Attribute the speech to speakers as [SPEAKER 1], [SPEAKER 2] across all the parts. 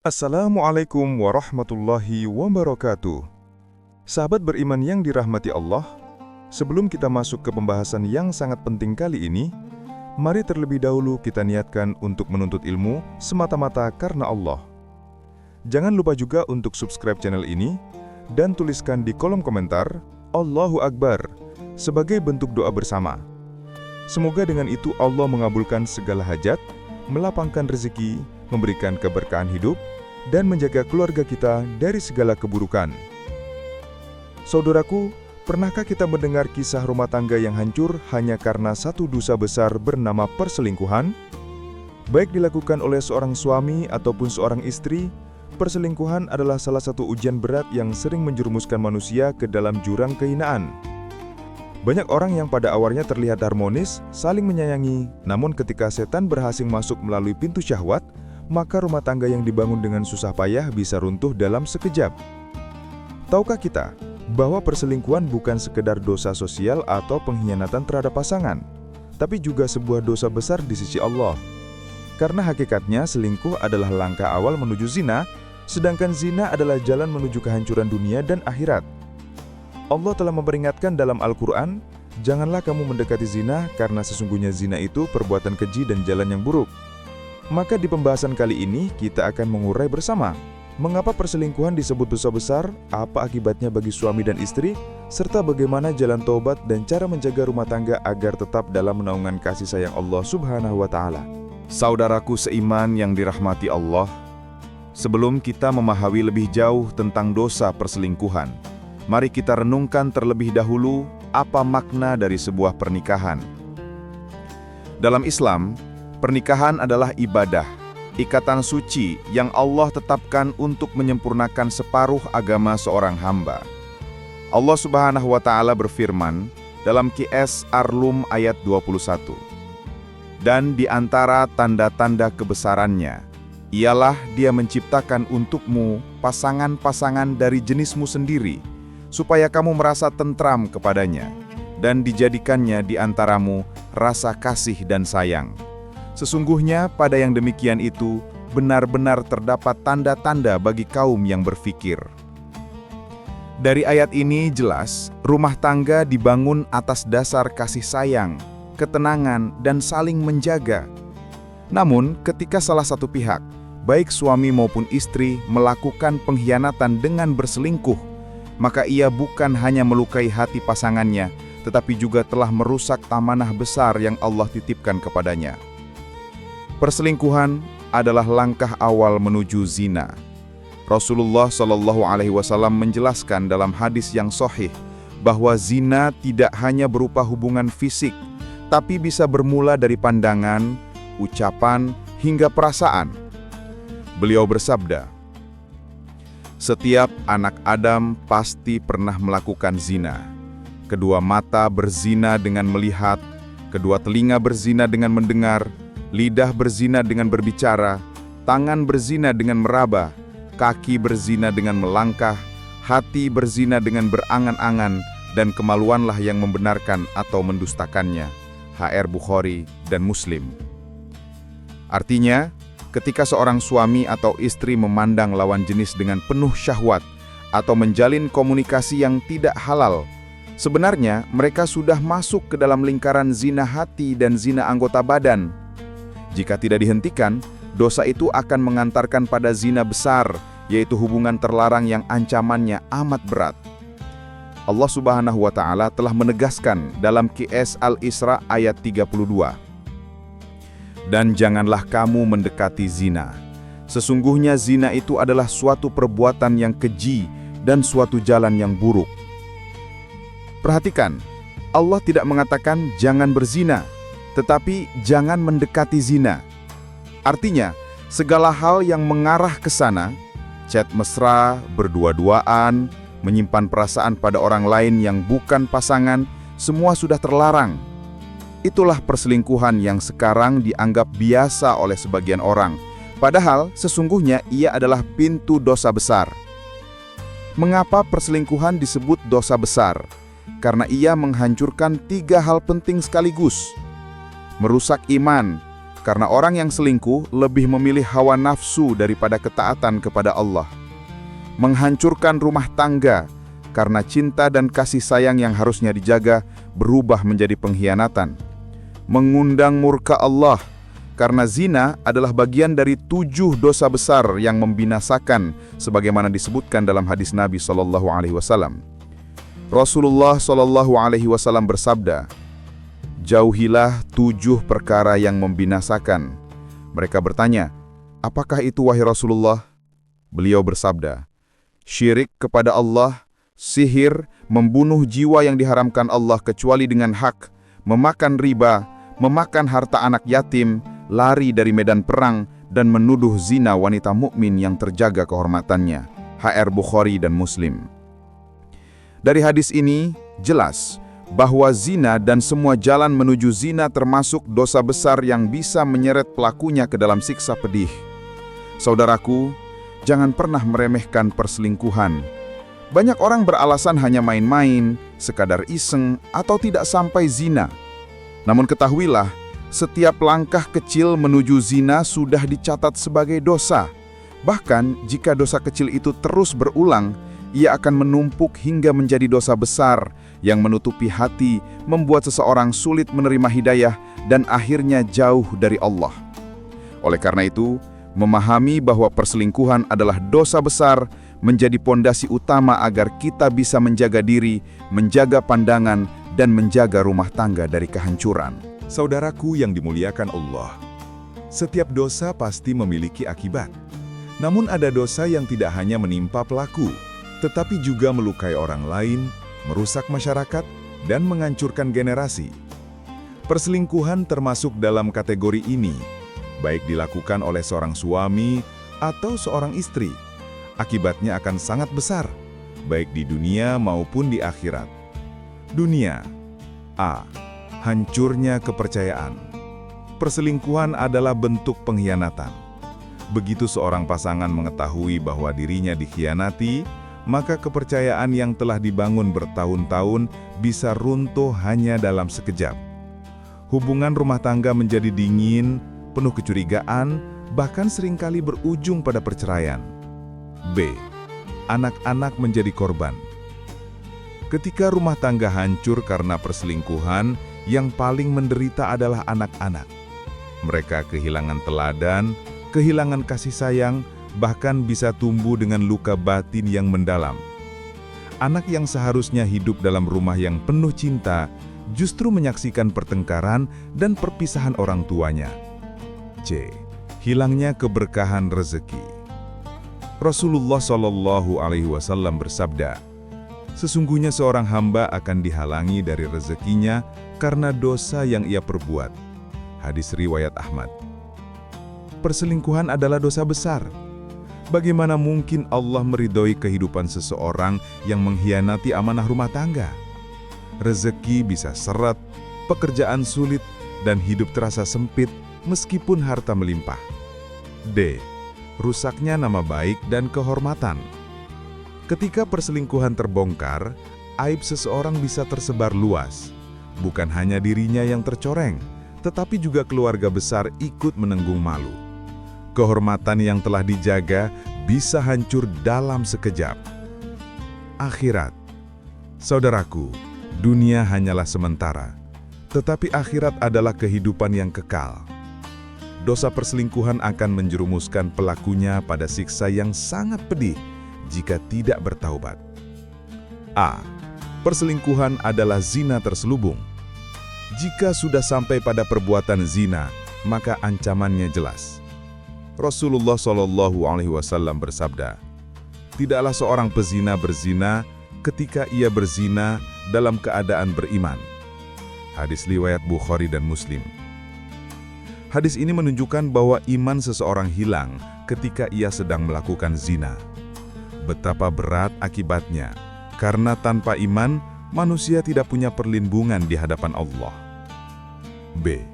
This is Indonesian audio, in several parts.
[SPEAKER 1] Assalamualaikum warahmatullahi wabarakatuh. Sahabat beriman yang dirahmati Allah, sebelum kita masuk ke pembahasan yang sangat penting kali ini, mari terlebih dahulu kita niatkan untuk menuntut ilmu semata-mata karena Allah. Jangan lupa juga untuk subscribe channel ini dan tuliskan di kolom komentar Allahu Akbar sebagai bentuk doa bersama. Semoga dengan itu Allah mengabulkan segala hajat, melapangkan rezeki, memberikan keberkahan hidup, dan menjaga keluarga kita dari segala keburukan. Saudaraku, pernahkah kita mendengar kisah rumah tangga yang hancur hanya karena satu dosa besar bernama perselingkuhan? Baik dilakukan oleh seorang suami ataupun seorang istri, perselingkuhan adalah salah satu ujian berat yang sering menjerumuskan manusia ke dalam jurang kehinaan. Banyak orang yang pada awalnya terlihat harmonis, saling menyayangi, namun ketika setan berhasil masuk melalui pintu syahwat, maka rumah tangga yang dibangun dengan susah payah bisa runtuh dalam sekejap. Tahukah kita bahwa perselingkuhan bukan sekedar dosa sosial atau pengkhianatan terhadap pasangan, tapi juga sebuah dosa besar di sisi Allah. Karena hakikatnya selingkuh adalah langkah awal menuju zina, sedangkan zina adalah jalan menuju kehancuran dunia dan akhirat. Allah telah memperingatkan dalam Al-Quran, janganlah kamu mendekati zina karena sesungguhnya zina itu perbuatan keji dan jalan yang buruk. Maka di pembahasan kali ini kita akan mengurai bersama mengapa perselingkuhan disebut dosa besar, apa akibatnya bagi suami dan istri, serta bagaimana jalan taubat dan cara menjaga rumah tangga agar tetap dalam naungan kasih sayang Allah Subhanahu wa Ta'ala. Saudaraku seiman yang dirahmati Allah, sebelum kita memahami lebih jauh tentang dosa perselingkuhan, mari kita renungkan terlebih dahulu apa makna dari sebuah pernikahan. Dalam Islam, pernikahan adalah ibadah, ikatan suci yang Allah tetapkan untuk menyempurnakan separuh agama seorang hamba. Allah Subhanahu wa Ta'ala berfirman dalam Qiyas Ar-Rum ayat 21. Dan di antara tanda-tanda kebesarannya, ialah Dia menciptakan untukmu pasangan-pasangan dari jenismu sendiri, supaya kamu merasa tentram kepadanya, dan dijadikannya di antaramu rasa kasih dan sayang. Sesungguhnya pada yang demikian itu benar-benar terdapat tanda-tanda bagi kaum yang berfikir. Dari ayat ini jelas, rumah tangga dibangun atas dasar kasih sayang, ketenangan, dan saling menjaga. Namun, ketika salah satu pihak, baik suami maupun istri, melakukan pengkhianatan dengan berselingkuh, maka ia bukan hanya melukai hati pasangannya, tetapi juga telah merusak amanah besar yang Allah titipkan kepadanya. Perselingkuhan adalah langkah awal menuju zina. Rasulullah SAW menjelaskan dalam hadis yang sahih bahwa zina tidak hanya berupa hubungan fisik, tapi bisa bermula dari pandangan, ucapan, hingga perasaan. Beliau bersabda, "Setiap anak Adam pasti pernah melakukan zina. Kedua mata berzina dengan melihat, kedua telinga berzina dengan mendengar, lidah berzina dengan berbicara, tangan berzina dengan meraba, kaki berzina dengan melangkah, hati berzina dengan berangan-angan, dan kemaluanlah yang membenarkan atau mendustakannya." HR Bukhari dan Muslim. Artinya, ketika seorang suami atau istri memandang lawan jenis dengan penuh syahwat atau menjalin komunikasi yang tidak halal, sebenarnya mereka sudah masuk ke dalam lingkaran zina hati dan zina anggota badan. Jika tidak dihentikan, dosa itu akan mengantarkan pada zina besar, yaitu hubungan terlarang yang ancamannya amat berat. Allah Subhanahu wa Ta'ala telah menegaskan dalam Qiyas Al-Isra ayat 32. Dan janganlah kamu mendekati zina. Sesungguhnya zina itu adalah suatu perbuatan yang keji dan suatu jalan yang buruk. Perhatikan, Allah tidak mengatakan jangan berzina, tetapi jangan mendekati zina. Artinya, segala hal yang mengarah ke sana, chat mesra, berdua-duaan, menyimpan perasaan pada orang lain yang bukan pasangan, semua sudah terlarang. Itulah perselingkuhan yang sekarang dianggap biasa oleh sebagian orang, padahal sesungguhnya ia adalah pintu dosa besar. Mengapa perselingkuhan disebut dosa besar? Karena ia menghancurkan 3 hal penting sekaligus: merusak iman,
[SPEAKER 2] karena orang yang selingkuh lebih memilih hawa nafsu daripada ketaatan kepada Allah. Menghancurkan rumah tangga karena cinta dan kasih sayang yang harusnya dijaga berubah menjadi pengkhianatan. Mengundang murka Allah karena zina adalah bagian dari 7 dosa besar yang membinasakan sebagaimana disebutkan dalam hadis Nabi SAW. Rasulullah SAW bersabda, "Jauhilah 7 perkara yang membinasakan." Mereka bertanya, "Apakah itu wahai Rasulullah?" Beliau bersabda, "Syirik kepada Allah, sihir, membunuh jiwa yang diharamkan Allah kecuali dengan hak, memakan riba, memakan harta anak yatim, lari dari medan perang, dan menuduh zina wanita mukmin yang terjaga kehormatannya." HR Bukhari dan Muslim. Dari hadis ini, jelas bahwa zina dan semua jalan menuju zina termasuk dosa besar yang bisa menyeret pelakunya ke dalam siksa pedih. Saudaraku, jangan pernah meremehkan perselingkuhan. Banyak orang beralasan hanya main-main, sekadar iseng, atau tidak sampai zina. Namun ketahuilah, setiap langkah kecil menuju zina sudah dicatat sebagai dosa. Bahkan, jika dosa kecil itu terus berulang, ia akan menumpuk hingga menjadi dosa besar yang menutupi hati, membuat seseorang sulit menerima hidayah, dan akhirnya jauh dari Allah. Oleh karena itu, memahami bahwa perselingkuhan adalah dosa besar menjadi pondasi utama agar kita bisa menjaga diri, menjaga pandangan, dan menjaga rumah tangga dari kehancuran.
[SPEAKER 1] Saudaraku yang dimuliakan Allah, setiap dosa pasti memiliki akibat. Namun ada dosa yang tidak hanya menimpa pelaku, tetapi juga melukai orang lain, merusak masyarakat, dan menghancurkan generasi. Perselingkuhan termasuk dalam kategori ini, baik dilakukan oleh seorang suami atau seorang istri. Akibatnya akan sangat besar, baik di dunia maupun di akhirat. Dunia. A. Hancurnya kepercayaan. Perselingkuhan adalah bentuk pengkhianatan. Begitu seorang pasangan mengetahui bahwa dirinya dikhianati, maka kepercayaan yang telah dibangun bertahun-tahun bisa runtuh hanya dalam sekejap. Hubungan rumah tangga menjadi dingin, penuh kecurigaan, bahkan seringkali berujung pada perceraian. B. Anak-anak menjadi korban. Ketika rumah tangga hancur karena perselingkuhan, yang paling menderita adalah anak-anak. Mereka kehilangan teladan, kehilangan kasih sayang, bahkan bisa tumbuh dengan luka batin yang mendalam. Anak yang seharusnya hidup dalam rumah yang penuh cinta, justru menyaksikan pertengkaran dan perpisahan orang tuanya. C. Hilangnya keberkahan rezeki. Rasulullah SAW bersabda, "Sesungguhnya seorang hamba akan dihalangi dari rezekinya karena dosa yang ia perbuat." Hadis riwayat Ahmad. Perselingkuhan adalah dosa besar. Bagaimana mungkin Allah meridhoi kehidupan seseorang yang mengkhianati amanah rumah tangga? Rezeki bisa seret, pekerjaan sulit, dan hidup terasa sempit meskipun harta melimpah. D. Rusaknya nama baik dan kehormatan. Ketika perselingkuhan terbongkar, aib seseorang bisa tersebar luas. Bukan hanya dirinya yang tercoreng, tetapi juga keluarga besar ikut menanggung malu. Kehormatan yang telah dijaga bisa hancur dalam sekejap. Akhirat. Saudaraku, dunia hanyalah sementara, tetapi akhirat adalah kehidupan yang kekal. Dosa perselingkuhan akan menjerumuskan pelakunya pada siksa yang sangat pedih jika tidak bertaubat. A. Perselingkuhan adalah zina terselubung. Jika sudah sampai pada perbuatan zina, maka ancamannya jelas. Rasulullah SAW bersabda, "Tidaklah seorang pezina berzina ketika ia berzina dalam keadaan beriman." Hadis riwayat Bukhari dan Muslim. Hadis ini menunjukkan bahwa iman seseorang hilang ketika ia sedang melakukan zina. Betapa berat akibatnya, karena tanpa iman, manusia tidak punya perlindungan di hadapan Allah. B.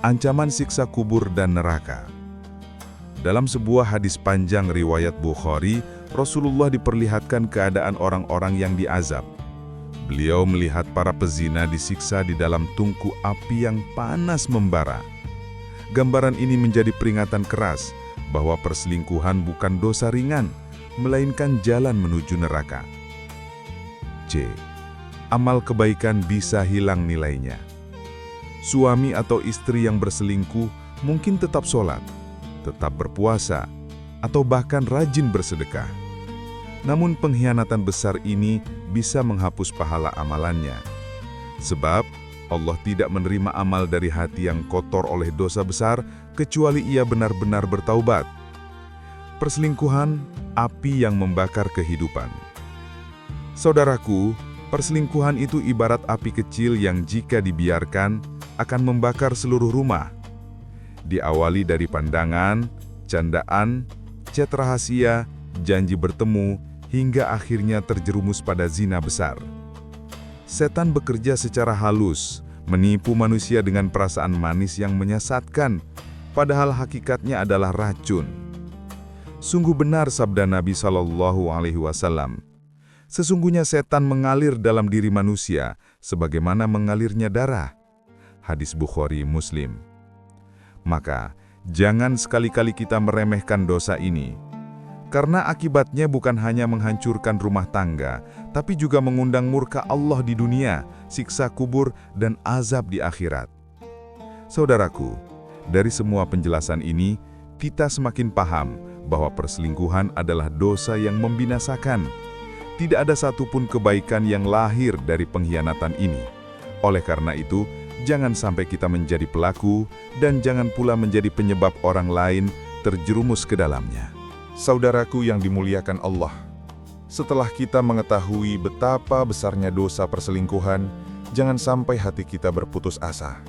[SPEAKER 1] Ancaman siksa kubur dan neraka. Dalam sebuah hadis panjang riwayat Bukhari, Rasulullah diperlihatkan keadaan orang-orang yang diazab. Beliau melihat para pezina disiksa di dalam tungku api yang panas membara.
[SPEAKER 2] Gambaran ini menjadi peringatan keras bahwa perselingkuhan bukan dosa ringan, melainkan jalan menuju neraka. C. Amal kebaikan bisa hilang nilainya. Suami atau istri yang berselingkuh mungkin tetap sholat, tetap berpuasa, atau bahkan rajin bersedekah. Namun pengkhianatan besar ini bisa menghapus pahala amalannya. Sebab Allah tidak menerima amal dari hati yang kotor oleh dosa besar kecuali ia benar-benar bertaubat. Perselingkuhan, api yang membakar kehidupan. Saudaraku, perselingkuhan itu ibarat api kecil yang jika dibiarkan akan membakar seluruh rumah. Diawali dari pandangan, candaan, chat rahasia, janji bertemu, hingga akhirnya terjerumus pada zina besar. Setan bekerja secara halus, menipu manusia dengan perasaan manis yang menyesatkan, padahal hakikatnya adalah racun. Sungguh benar sabda Nabi SAW, sesungguhnya setan mengalir dalam diri manusia sebagaimana mengalirnya darah. Hadis Bukhari Muslim. Maka, jangan sekali-kali kita meremehkan dosa ini. Karena akibatnya bukan hanya menghancurkan rumah tangga, tapi juga mengundang murka Allah di dunia, siksa kubur, dan azab di akhirat. Saudaraku, dari semua penjelasan ini, kita semakin paham bahwa perselingkuhan adalah dosa yang membinasakan. Tidak ada satupun kebaikan yang lahir dari pengkhianatan ini. Oleh karena itu, jangan sampai kita menjadi pelaku, dan jangan pula menjadi penyebab orang lain terjerumus ke dalamnya.
[SPEAKER 1] Saudaraku yang dimuliakan Allah, setelah kita mengetahui betapa besarnya dosa perselingkuhan, jangan sampai hati kita berputus asa.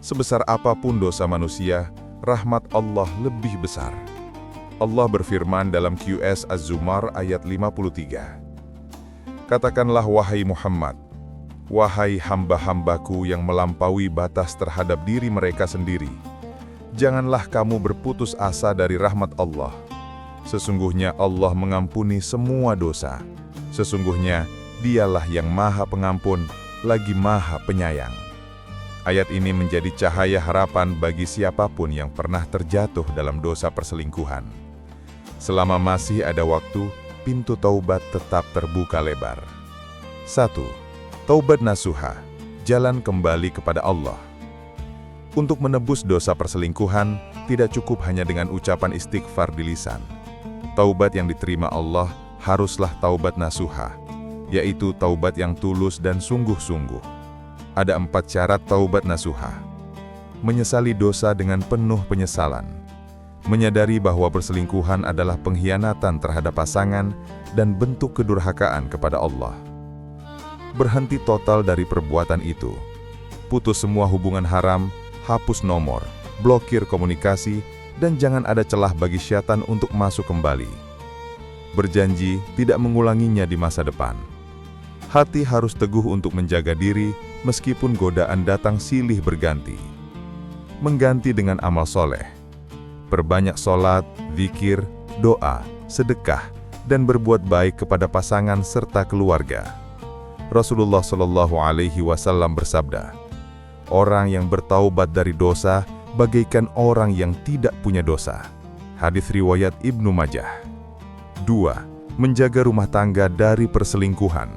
[SPEAKER 1] Sebesar apapun dosa manusia, rahmat Allah lebih besar. Allah berfirman dalam QS Az-Zumar ayat 53. Katakanlah wahai Muhammad, wahai hamba-hambaku yang melampaui batas terhadap diri mereka sendiri, janganlah kamu berputus asa dari rahmat Allah. Sesungguhnya Allah mengampuni semua dosa. Sesungguhnya Dialah yang Maha Pengampun, lagi Maha Penyayang. Ayat ini menjadi cahaya harapan bagi siapapun yang pernah terjatuh dalam dosa perselingkuhan. Selama masih ada waktu, pintu taubat tetap terbuka lebar. 1. Taubat nasuha, jalan kembali kepada Allah. Untuk menebus dosa perselingkuhan, tidak cukup hanya dengan ucapan istighfar di lisan. Taubat yang diterima Allah haruslah taubat nasuha, yaitu taubat yang tulus dan sungguh-sungguh. Ada 4 syarat taubat nasuha. Menyesali dosa dengan penuh penyesalan. Menyadari bahwa perselingkuhan adalah pengkhianatan terhadap pasangan dan bentuk kedurhakaan kepada Allah. Berhenti total dari perbuatan itu. Putus semua hubungan haram, hapus nomor, blokir komunikasi, dan jangan ada celah bagi syaitan untuk masuk kembali. Berjanji tidak mengulanginya di masa depan. Hati harus teguh untuk menjaga diri meskipun godaan datang silih berganti. Mengganti dengan amal soleh. Perbanyak sholat, zikir, doa, sedekah, dan berbuat baik kepada pasangan serta keluarga. Rasulullah SAW bersabda, orang yang bertaubat dari dosa bagaikan orang yang tidak punya dosa. Hadis riwayat Ibnu Majah. 2. Menjaga rumah tangga dari perselingkuhan.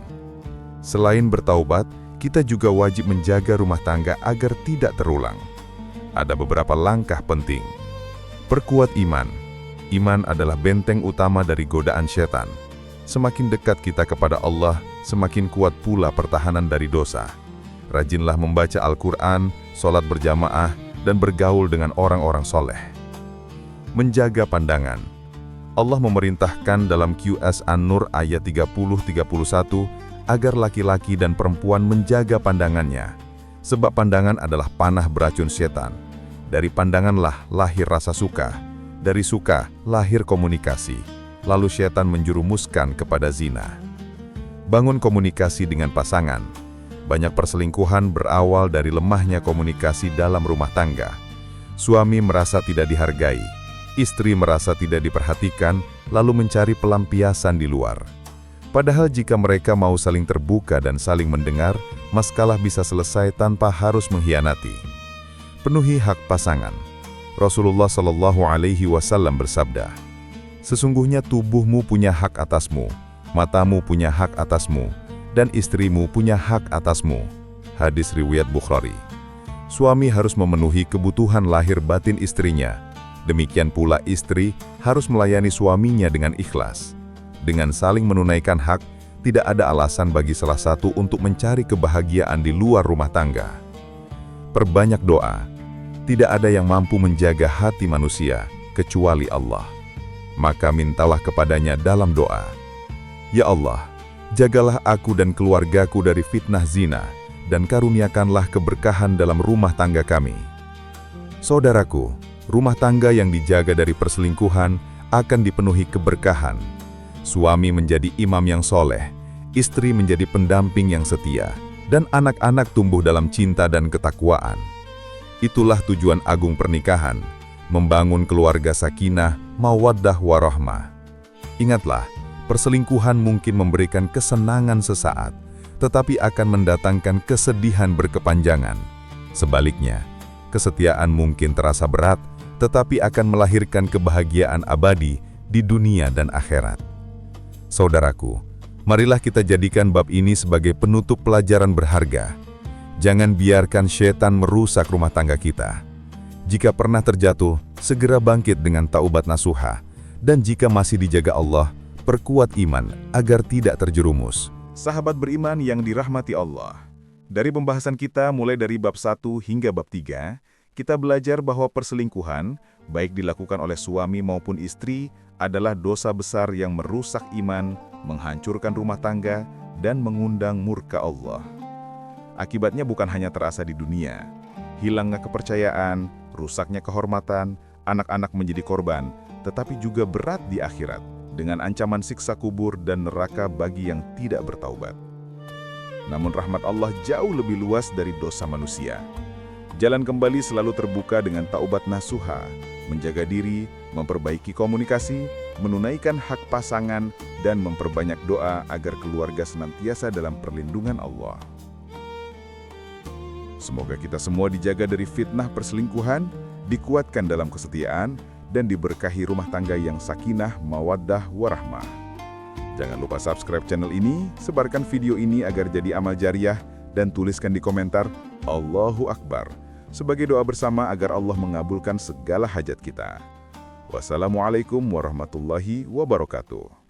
[SPEAKER 1] Selain bertaubat, kita juga wajib menjaga rumah tangga agar tidak terulang. Ada beberapa langkah penting. Perkuat iman. Iman adalah benteng utama dari godaan setan. Semakin dekat kita kepada Allah, semakin kuat pula pertahanan dari dosa. Rajinlah membaca Al-Quran, sholat berjamaah, dan bergaul dengan orang-orang soleh. Menjaga pandangan. Allah memerintahkan dalam QS An-Nur ayat 30-31 agar laki-laki dan perempuan menjaga pandangannya, sebab pandangan adalah panah beracun setan. Dari pandanganlah lahir rasa suka, dari suka lahir komunikasi, lalu setan menjerumuskan kepada zina. Bangun komunikasi dengan pasangan. Banyak perselingkuhan berawal dari lemahnya komunikasi dalam rumah tangga. Suami merasa tidak dihargai, istri merasa tidak diperhatikan, lalu mencari pelampiasan di luar. Padahal jika mereka mau saling terbuka dan saling mendengar, masalah bisa selesai tanpa harus mengkhianati. Penuhi hak pasangan.
[SPEAKER 2] Rasulullah Shallallahu Alaihi Wasallam bersabda, "Sesungguhnya tubuhmu punya hak atasmu, matamu punya hak atasmu, dan istrimu punya hak atasmu." Hadis riwayat Bukhari. Suami harus memenuhi kebutuhan lahir batin istrinya. Demikian pula istri harus melayani suaminya dengan ikhlas. Dengan saling menunaikan hak, tidak ada alasan bagi salah satu untuk mencari kebahagiaan di luar rumah tangga. Perbanyak doa. Tidak ada yang mampu menjaga hati manusia kecuali Allah. Maka mintalah kepadanya dalam doa. Ya Allah, jagalah aku dan keluargaku dari fitnah zina, dan karuniakanlah keberkahan dalam rumah tangga kami. Saudaraku, rumah tangga yang dijaga dari perselingkuhan akan dipenuhi keberkahan. Suami menjadi imam yang soleh, istri menjadi pendamping yang setia, dan anak-anak tumbuh dalam cinta dan ketakwaan. Itulah tujuan agung pernikahan, membangun keluarga sakinah, mawaddah warahmah. Ingatlah, perselingkuhan mungkin memberikan kesenangan sesaat, tetapi akan mendatangkan kesedihan berkepanjangan. Sebaliknya, kesetiaan mungkin terasa berat, tetapi akan melahirkan kebahagiaan abadi di dunia dan akhirat. Saudaraku, marilah kita jadikan bab ini sebagai penutup pelajaran berharga. Jangan biarkan setan merusak rumah tangga kita. Jika pernah terjatuh, segera bangkit dengan taubat nasuha. Dan jika masih dijaga Allah, perkuat iman agar tidak terjerumus.
[SPEAKER 1] Sahabat beriman yang dirahmati Allah. Dari pembahasan kita mulai dari bab 1 hingga bab 3, kita belajar bahwa perselingkuhan, baik dilakukan oleh suami maupun istri, adalah dosa besar yang merusak iman, menghancurkan rumah tangga, dan mengundang murka Allah. Akibatnya bukan hanya terasa di dunia, hilangnya kepercayaan, rusaknya kehormatan, anak-anak menjadi korban, tetapi juga berat di akhirat, dengan ancaman siksa kubur dan neraka bagi yang tidak bertaubat. Namun rahmat Allah jauh lebih luas dari dosa manusia. Jalan kembali selalu terbuka dengan taubat nasuha, menjaga diri, memperbaiki komunikasi, menunaikan hak pasangan, dan memperbanyak doa agar keluarga senantiasa dalam perlindungan Allah. Semoga kita semua dijaga dari fitnah perselingkuhan, dikuatkan dalam kesetiaan, dan diberkahi rumah tangga yang sakinah, mawaddah, warahmah. Jangan lupa subscribe channel ini, sebarkan video ini agar jadi amal jariah, dan tuliskan di komentar, Allahu Akbar, sebagai doa bersama agar Allah mengabulkan segala hajat kita. Wassalamualaikum warahmatullahi wabarakatuh.